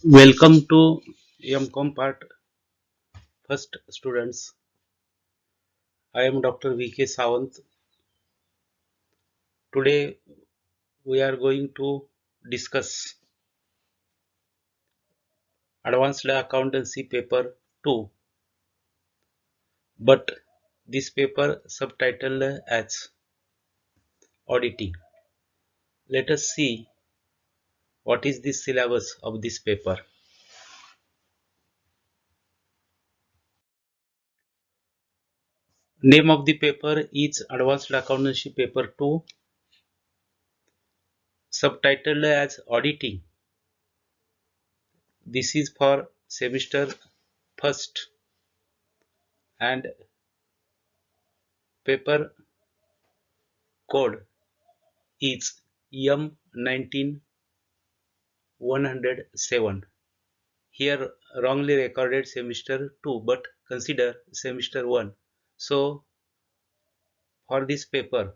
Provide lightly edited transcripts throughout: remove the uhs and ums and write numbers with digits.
Welcome to MCOM Part First students. I am Dr. VK Sawant. Today we are going to discuss Advanced Accountancy Paper 2, but this paper subtitled as Auditing. Let us see what is the syllabus of this paper. Name of the paper is Advanced Accountancy Paper 2, subtitled as Auditing. This is for semester first and paper code is M19107. Here wrongly recorded semester 2 but consider semester 1. So for this paper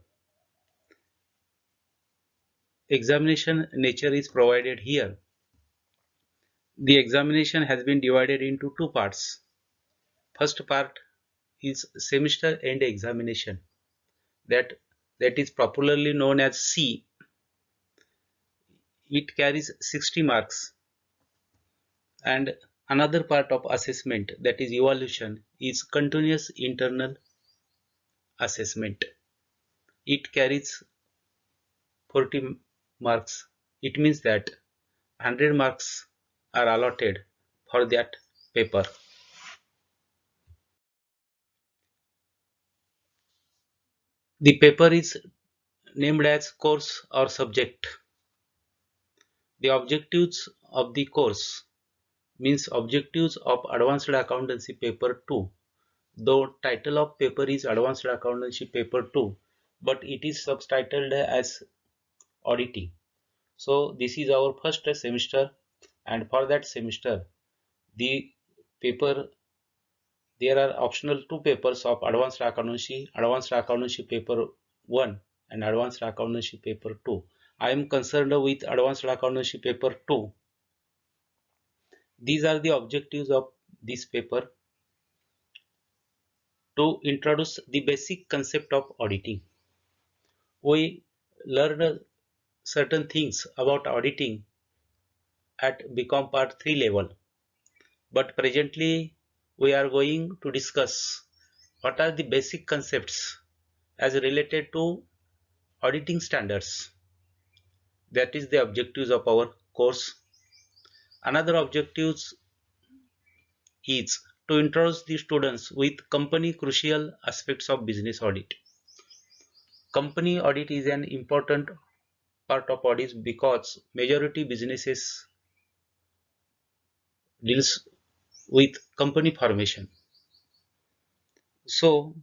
examination nature is provided here. The examination has been divided into two parts. First part is semester end examination, that is popularly known as C. It carries 60 marks, and another part of assessment, that is evaluation, is continuous internal assessment. It carries 40 marks. It means that 100 marks are allotted for that paper. The paper is named as course or subject. The objectives of the course means objectives of Advanced Accountancy Paper 2. Though title of paper is Advanced Accountancy Paper 2, but it is subtitled as Auditing. So this is our first semester, and for that semester the paper, there are optional two papers of Advanced Accountancy Paper 1 and Advanced Accountancy Paper 2. I am concerned with Advanced Accountancy Paper 2. These are the objectives of this paper: to introduce the basic concept of auditing. We learned certain things about auditing at BCom Part 3 level, but presently we are going to discuss what are the basic concepts as related to auditing standards. That is the objectives of our course. Another objectives is to introduce the students with company crucial aspects of business audit. Company audit is an important part of audit because majority businesses deals with company formation. So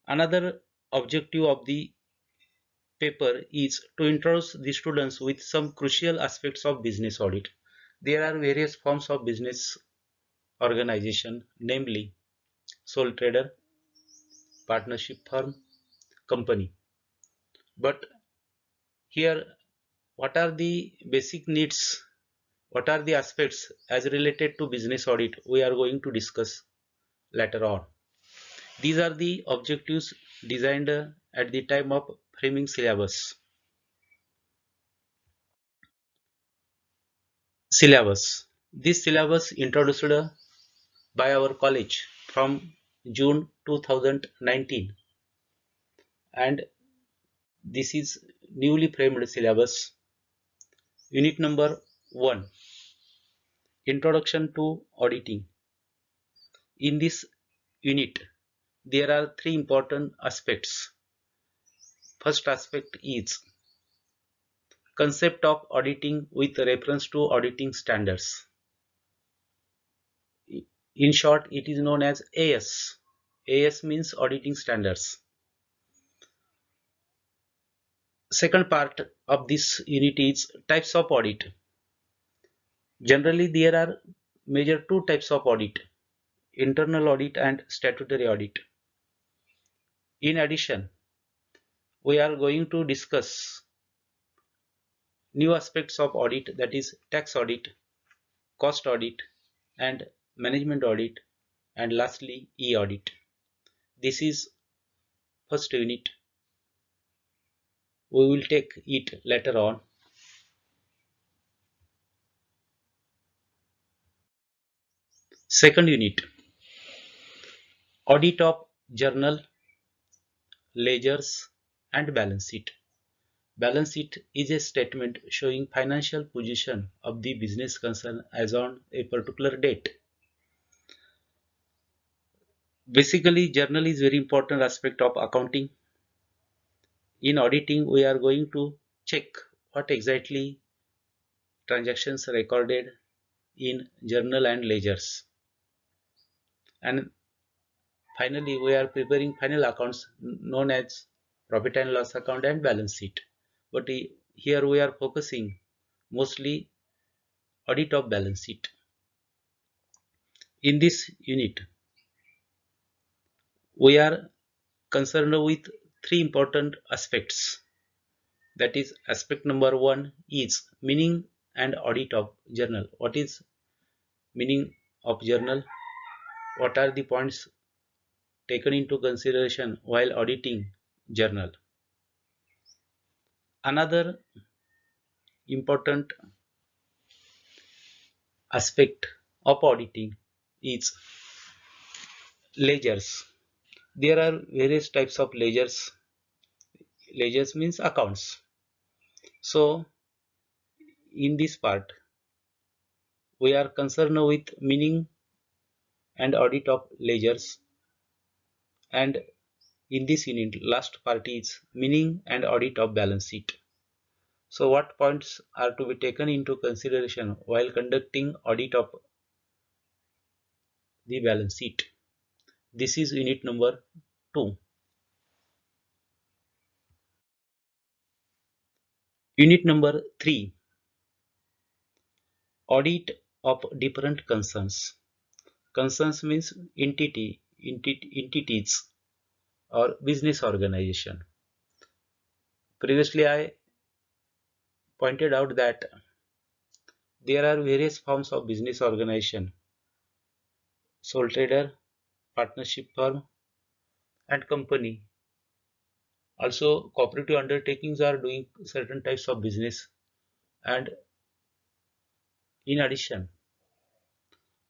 another objective of the paper is to introduce the students with some crucial aspects of business audit. There are various forms of business organization, namely sole trader, partnership firm, company. But here, what are the basic needs? What are the aspects as related to business audit? We are going to discuss later on. These are the objectives designed at the time of framing syllabus. Syllabus. This syllabus introduced by our college from June 2019, and this is newly framed syllabus. Unit number 1, Introduction to Auditing. In this unit there are three important aspects. First aspect is concept of auditing with reference to auditing standards. In short, it is known as AS. AS means auditing standards. Second part of this unit is types of audit. Generally there are major two types of audit: internal audit and statutory audit. In addition, we are going to discuss new aspects of audit, that is tax audit, cost audit, and management audit, and lastly e-audit. This is first unit. We will take it later on. Second unit, audit of journal, ledgers, and balance sheet. Balance sheet is a statement showing financial position of the business concern as on a particular date. Basically, journal is very important aspect of accounting. In auditing, we are going to check what exactly transactions recorded in journal and ledgers. And finally, we are preparing final accounts known as profit and loss account and balance sheet. But here we are focusing mostly audit of balance sheet. In this unit, we are concerned with three important aspects. That is, aspect number one is meaning and audit of journal. What is meaning of journal? What are the points taken into consideration while auditing journal? Another important aspect of auditing is ledgers. There are various types of ledgers. Ledgers means accounts. So in this part, we are concerned with meaning and audit of ledgers, and in this unit last part is meaning and audit of balance sheet. So what points are to be taken into consideration while conducting audit of the balance sheet? This is unit number 2. Unit number 3, audit of different concerns. Concerns means entities or business organization. Previously I pointed out that there are various forms of business organization: sole trader, partnership firm, and company. Also, cooperative undertakings are doing certain types of business, and in addition,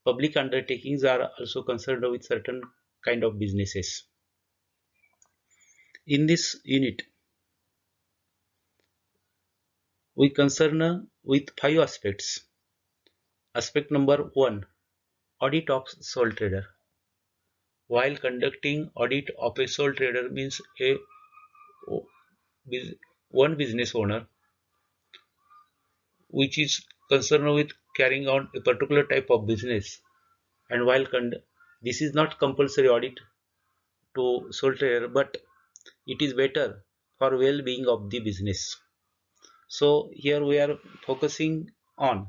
public undertakings are also concerned with certain kind of businesses. In this unit, we concern with 5 aspects. Aspect number 1, audit of sole trader. While conducting audit of a sole trader means one business owner which is concerned with carrying out a particular type of business, and while this is not compulsory audit to sole trader, but it is better for well-being of the business. So here we are focusing on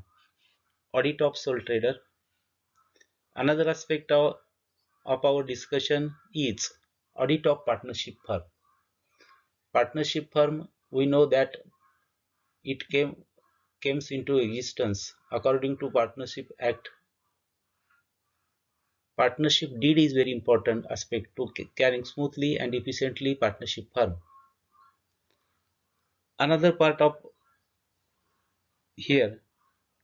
audit of sole trader. Another aspect of our discussion is audit of partnership firm. Partnership firm, we know that it comes into existence according to Partnership Act. Partnership deed is very important aspect to carrying smoothly and efficiently partnership firm. Another part of here,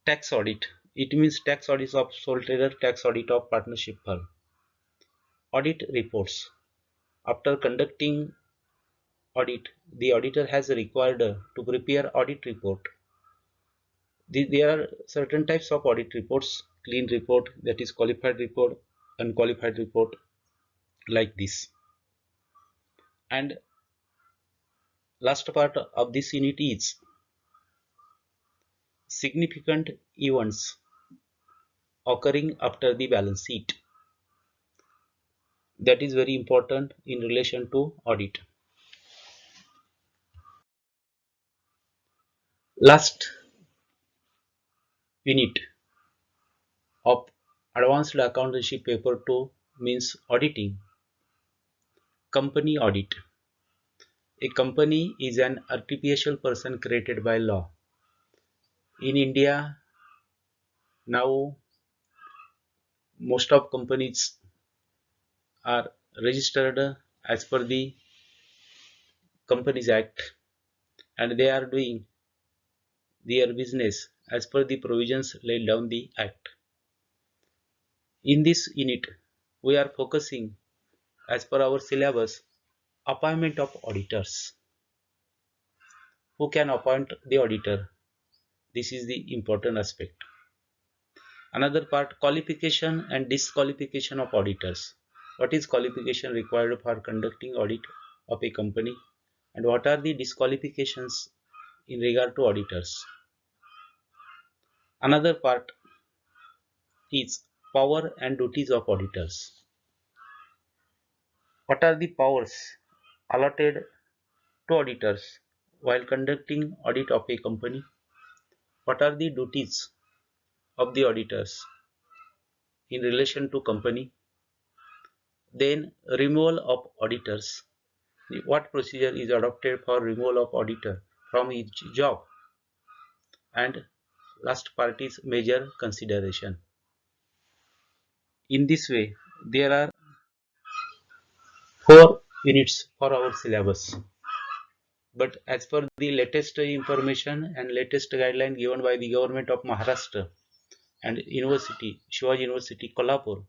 tax audit. It means tax audit of sole trader, tax audit of partnership firm. Audit reports. After conducting audit, the auditor has required to prepare audit report. There are certain types of audit reports: clean report, that is qualified report, unqualified report, like this. And last part of this unit is significant events occurring after the balance sheet. That is very important in relation to audit. Last unit of advanced accountancy paper 2 means auditing. Company audit. A company is an artificial person created by law. In India, Now most of companies are registered as per the Companies Act, and they are doing their business as per the provisions laid down the Act. In this unit, we are focusing as per our syllabus appointment of auditors. Who can appoint the auditor? This is the important aspect. Another part, qualification and disqualification of auditors. What is qualification required for conducting audit of a company, and what are the disqualifications in regard to auditors? Another part is power and duties of auditors. What are the powers allotted to auditors while conducting audit of a company? What are the duties of the auditors in relation to company? Then removal of auditors. What procedure is adopted for removal of auditor from his job? And last part is major consideration. In this way, there are 4 units for our syllabus. But as per the latest information and latest guideline given by the government of Maharashtra and University, Shivaji University, Kolhapur,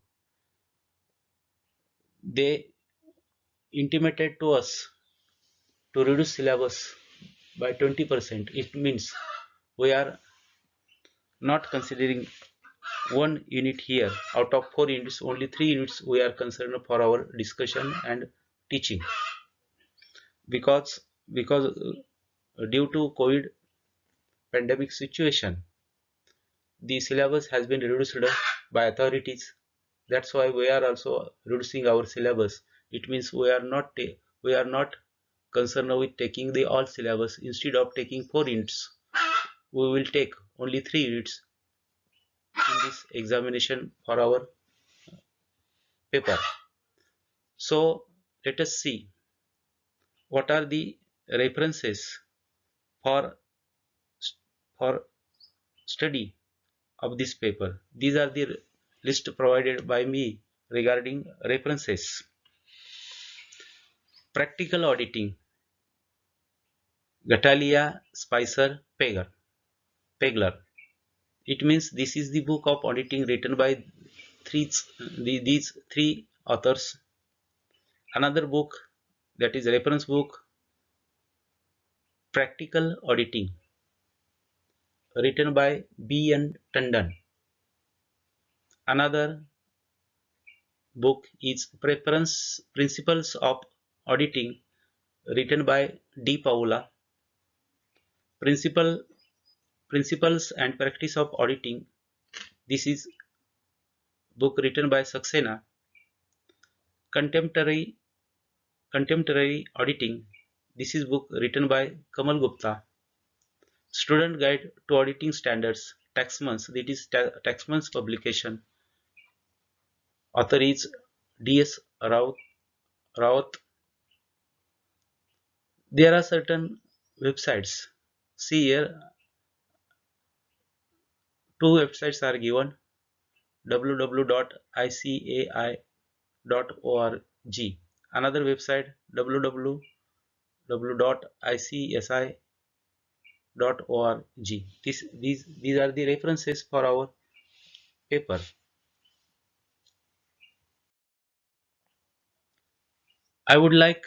they intimated to us to reduce syllabus by 20%. It means we are not considering one unit here. Out of 4 units, only 3 units we are concerned for our discussion and teaching. Because due to COVID pandemic situation, the syllabus has been reduced by authorities. That's why we are also reducing our syllabus. It means we are not concerned with taking the all syllabus. Instead of taking 4 units, we will take only 3 units in this examination for our paper. So let us see what are the references for for study of this paper. These are the list provided by me regarding references. Practical auditing, Gatalia, Spicer, Pegler. It means this is the book of auditing written by these three authors. Another book, that is reference book, Practical Auditing, written by B.N. Tandon. Another book is Principles of Auditing, written by D. Paula. Principle, Principles and Practice of Auditing. This is book written by Saxena. Contemporary Auditing. This is book written by Kamal Gupta. Student Guide to Auditing Standards, Taxman's. That is Taxman's publication. Author is D.S. Rawat. There are certain websites. See here, 2 websites are given: www.icai.org. Another website, www.icsi.org. These are the references for our paper. I would like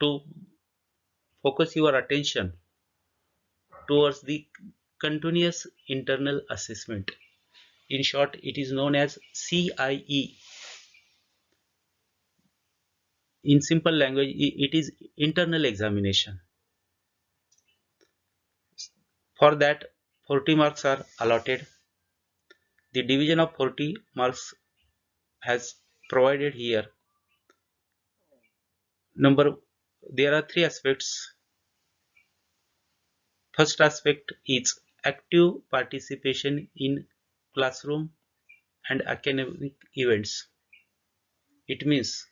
to focus your attention towards the continuous internal assessment. In short, it is known as CIE. In simple language, it is internal examination. For that, 40 marks are allotted. The division of 40 marks has provided here. There are 3 aspects. First aspect is active participation in classroom and academic events. It means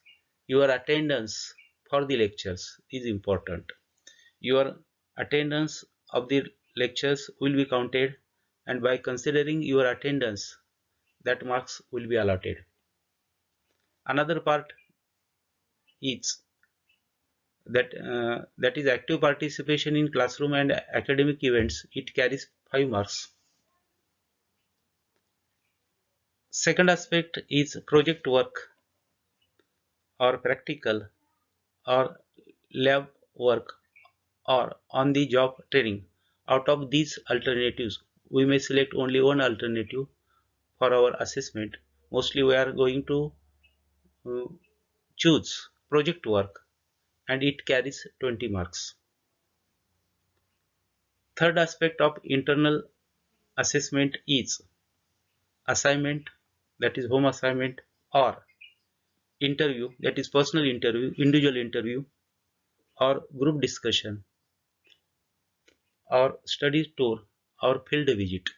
your attendance for the lectures is important. Your attendance of the lectures will be counted, and by considering your attendance, that marks will be allotted. Another part is that is active participation in classroom and academic events. It carries 5 marks. Second aspect is project work or practical or lab work or on the job training. Out of these alternatives, we may select only one alternative for our assessment. Mostly we are going to uh, choose project work, and it carries 20 marks. Third aspect of internal assessment is assignment, that is home assignment, or interview, that is personal interview, individual interview, or group discussion, or study tour, or field visit.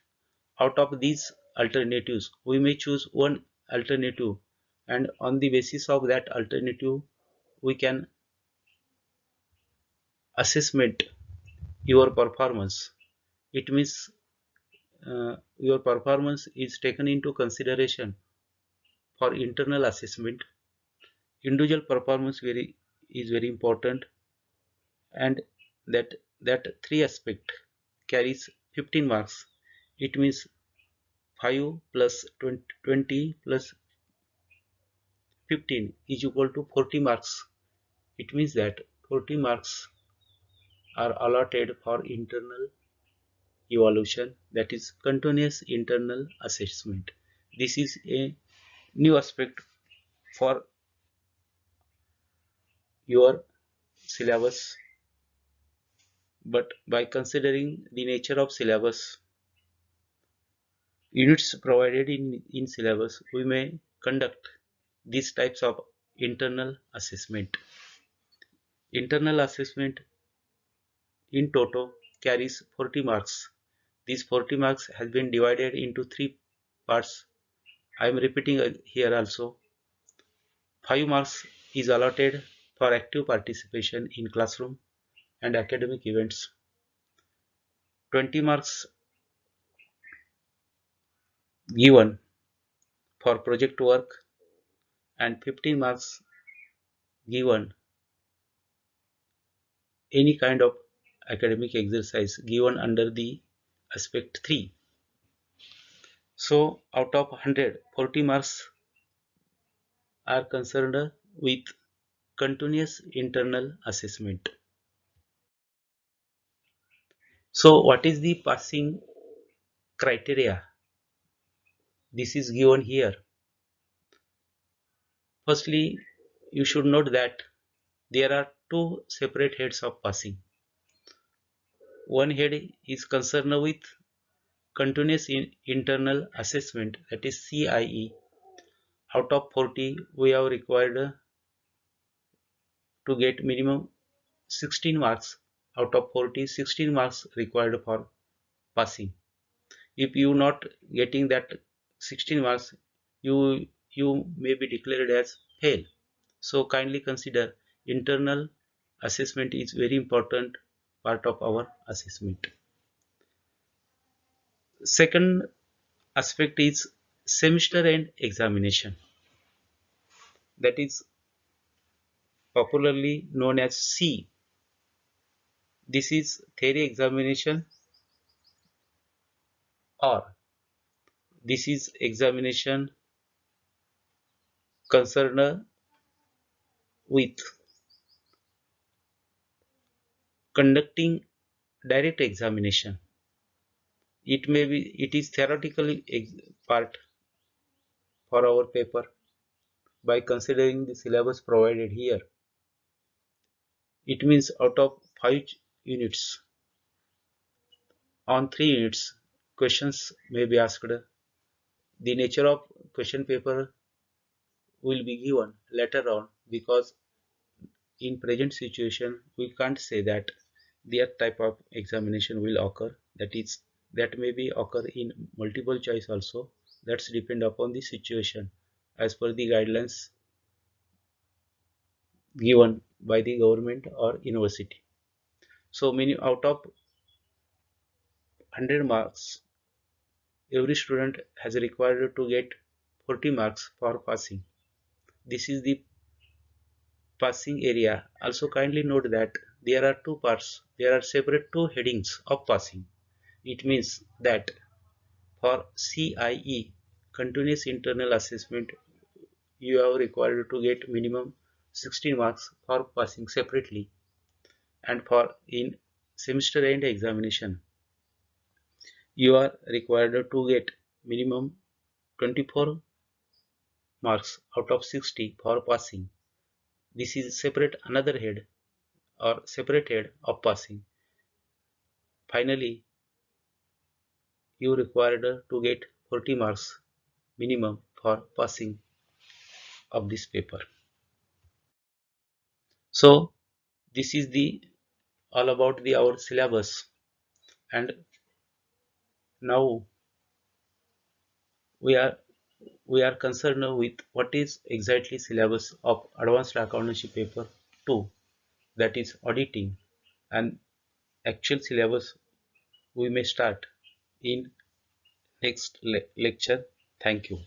Out of these alternatives, we may choose one alternative, and on the basis of that alternative, we can assessment your performance. It means your performance is taken into consideration for internal assessment. Individual performance is very important, and that three aspect carries 15 marks. It means 5 plus 20 plus 15 is equal to 40 marks. It means that 40 marks are allotted for internal evaluation, that is continuous internal assessment. This is a new aspect for your syllabus, but by considering the nature of syllabus, units provided in syllabus, we may conduct these types of internal assessment. Internal assessment in toto carries 40 marks. These 40 marks has been divided into three parts. I am repeating here also. 5 marks is allotted for active participation in classroom and academic events. 20 marks given for project work, and 15 marks given any kind of academic exercise given under the aspect 3. So out of 100, 40 marks are concerned with continuous internal assessment. So what is the passing criteria? This is given here. Firstly, you should note that there are two separate heads of passing. One head is concerned with continuous internal assessment, that is CIE. Out of 40, we have required to get minimum 16 marks. Out of 40, 16 marks required for passing. If you not getting that 16 marks, you may be declared as fail. So kindly consider internal assessment is very important part of our assessment. Second aspect is semester end examination, that is popularly known as C. This is theory examination, or this is examination concerned with conducting direct examination. It is theoretical part for our paper. By considering the syllabus provided here, it means out of 5 units, on 3 units questions may be asked. The nature of question paper will be given later on, because in present situation we can't say that that type of examination will occur. That may be occur in multiple choice also. That's depend upon the situation as per the guidelines given by the government or university. So many out of 100 marks, every student has required to get 40 marks for passing. This is the passing area. Also kindly note that there are two parts. There are separate two headings of passing. It means that for CIE, continuous internal assessment, you are required to get minimum 16 marks for passing separately, and for in semester end examination, you are required to get minimum 24 marks out of 60 for passing. This is separate another head or separate head of passing. Finally, you required to get 40 marks minimum for passing of this paper. So this is the all about the our syllabus, and now we are we are concerned with what is exactly syllabus of advanced accountancy paper 2, that is auditing, and actual syllabus we may start in next lecture. Thank you.